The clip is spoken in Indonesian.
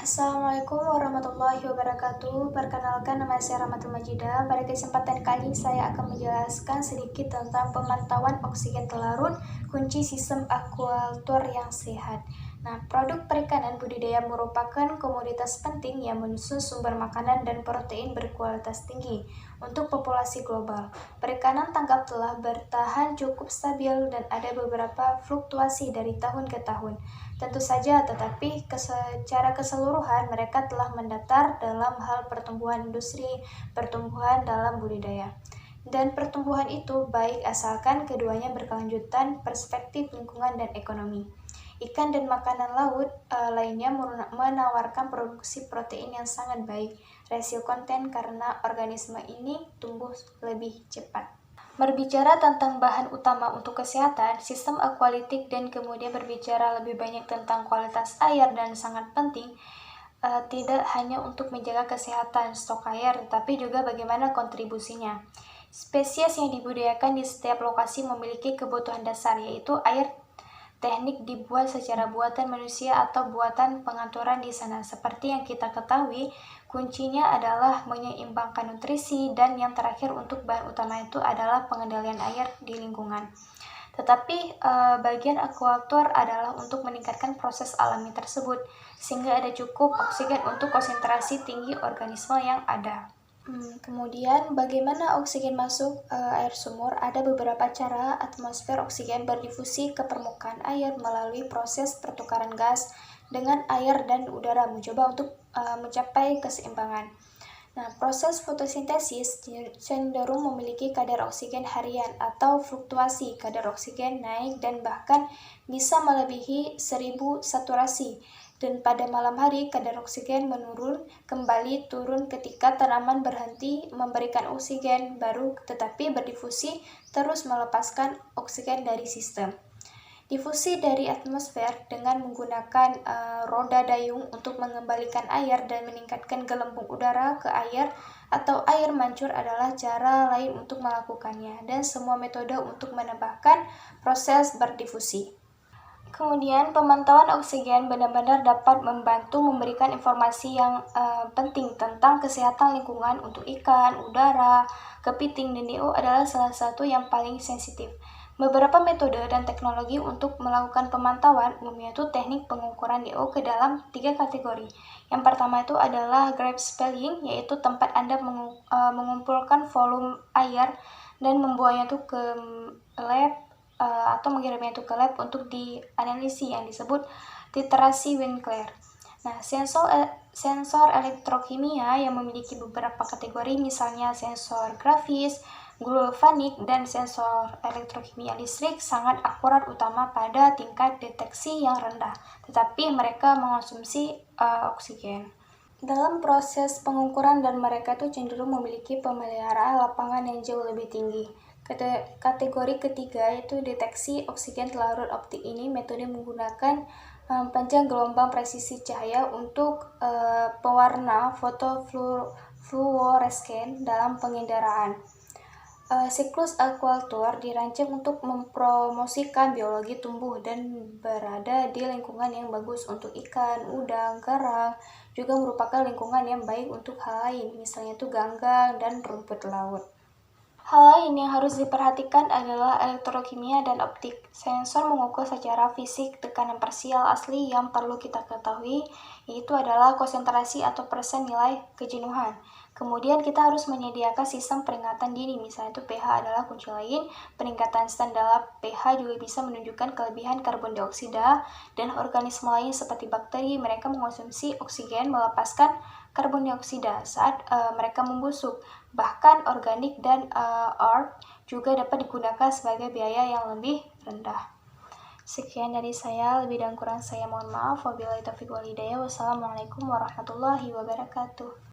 Assalamualaikum warahmatullahi wabarakatuh. Perkenalkan, nama saya Rahmatul Majidah. Pada kesempatan kali ini saya akan menjelaskan sedikit tentang pemantauan oksigen telarut, kunci sistem akuakultur yang sehat. Nah, produk perikanan budidaya merupakan komoditas penting yang menyusun sumber makanan dan protein berkualitas tinggi untuk populasi global. Perikanan tangkap telah bertahan cukup stabil dan ada beberapa fluktuasi dari tahun ke tahun. Tentu saja, tetapi secara keseluruhan mereka telah mendatar dalam hal pertumbuhan industri, pertumbuhan dalam budidaya. Dan pertumbuhan itu baik asalkan keduanya berkelanjutan perspektif lingkungan dan ekonomi. Ikan dan makanan laut lainnya menawarkan produksi protein yang sangat baik, rasio konten karena organisme ini tumbuh lebih cepat. Berbicara tentang bahan utama untuk kesehatan, sistem akualitik dan kemudian berbicara lebih banyak tentang kualitas air dan sangat penting, tidak hanya untuk menjaga kesehatan stok air, tapi juga bagaimana kontribusinya. Spesies yang dibudidayakan di setiap lokasi memiliki kebutuhan dasar, yaitu air. Teknik dibuat secara buatan manusia atau buatan pengaturan di sana. Seperti yang kita ketahui, kuncinya adalah menyeimbangkan nutrisi, dan yang terakhir untuk bahan utama itu adalah pengendalian air di lingkungan. Tetapi bagian akuakultur adalah untuk meningkatkan proses alami tersebut, sehingga ada cukup oksigen untuk konsentrasi tinggi organisme yang ada. Kemudian bagaimana oksigen masuk air sumur? Ada beberapa cara atmosfer oksigen berdifusi ke permukaan air melalui proses pertukaran gas dengan air dan udara mencoba untuk mencapai keseimbangan. Nah, proses fotosintesis cenderung memiliki kadar oksigen harian atau fluktuasi kadar oksigen naik dan bahkan bisa melebihi 1000 saturasi. Dan pada malam hari, kadar oksigen menurun, kembali turun ketika tanaman berhenti memberikan oksigen baru, tetapi berdifusi terus melepaskan oksigen dari sistem. Difusi dari atmosfer dengan menggunakan roda dayung untuk mengembalikan air dan meningkatkan gelembung udara ke air atau air mancur adalah cara lain untuk melakukannya, dan semua metode untuk menambahkan proses berdifusi. Kemudian pemantauan oksigen benar-benar dapat membantu memberikan informasi yang penting tentang kesehatan lingkungan untuk ikan, udara, kepiting, dan DO adalah salah satu yang paling sensitif. Beberapa metode dan teknologi untuk melakukan pemantauan umumnya itu teknik pengukuran DO ke dalam 3 kategori. Yang pertama itu adalah grab spelling, yaitu tempat Anda mengumpulkan volume air dan membuangnya itu ke lab atau mengirimnya itu ke lab untuk dianalisi yang disebut literasi Winkler. Nah, sensor elektrokimia yang memiliki beberapa kategori, misalnya sensor grafis, galvanik, dan sensor elektrokimia listrik sangat akurat utama pada tingkat deteksi yang rendah, tetapi mereka mengonsumsi oksigen. Dalam proses pengukuran dan mereka itu cenderung memiliki pemeliharaan lapangan yang jauh lebih tinggi. Kategori ketiga yaitu deteksi oksigen telarut optik. Ini metode menggunakan panjang gelombang presisi cahaya untuk pewarna fotofluoresen dalam pengendaraan. Siklus akuakultur dirancang untuk mempromosikan biologi tumbuh dan berada di lingkungan yang bagus untuk ikan, udang, garang, juga merupakan lingkungan yang baik untuk hal lain, misalnya itu ganggang dan rumput laut. Hal lain yang harus diperhatikan adalah elektrokimia dan optik. Sensor mengukur secara fisik tekanan parsial asli yang perlu kita ketahui, yaitu adalah konsentrasi atau persen nilai kejenuhan. Kemudian kita harus menyediakan sistem peringatan dini, misalnya itu pH adalah kunci lain. Peningkatan standar pH juga bisa menunjukkan kelebihan karbon dioksida, dan organisme lain seperti bakteri, mereka mengonsumsi oksigen melepaskan karbon dioksida saat mereka membusuk. Bahkan organik dan earth juga dapat digunakan sebagai biaya yang lebih rendah. Sekian dari saya, lebih dan kurang saya mohon maaf. Wabillahi taufiq wal hidayah. Wassalamualaikum warahmatullahi wabarakatuh.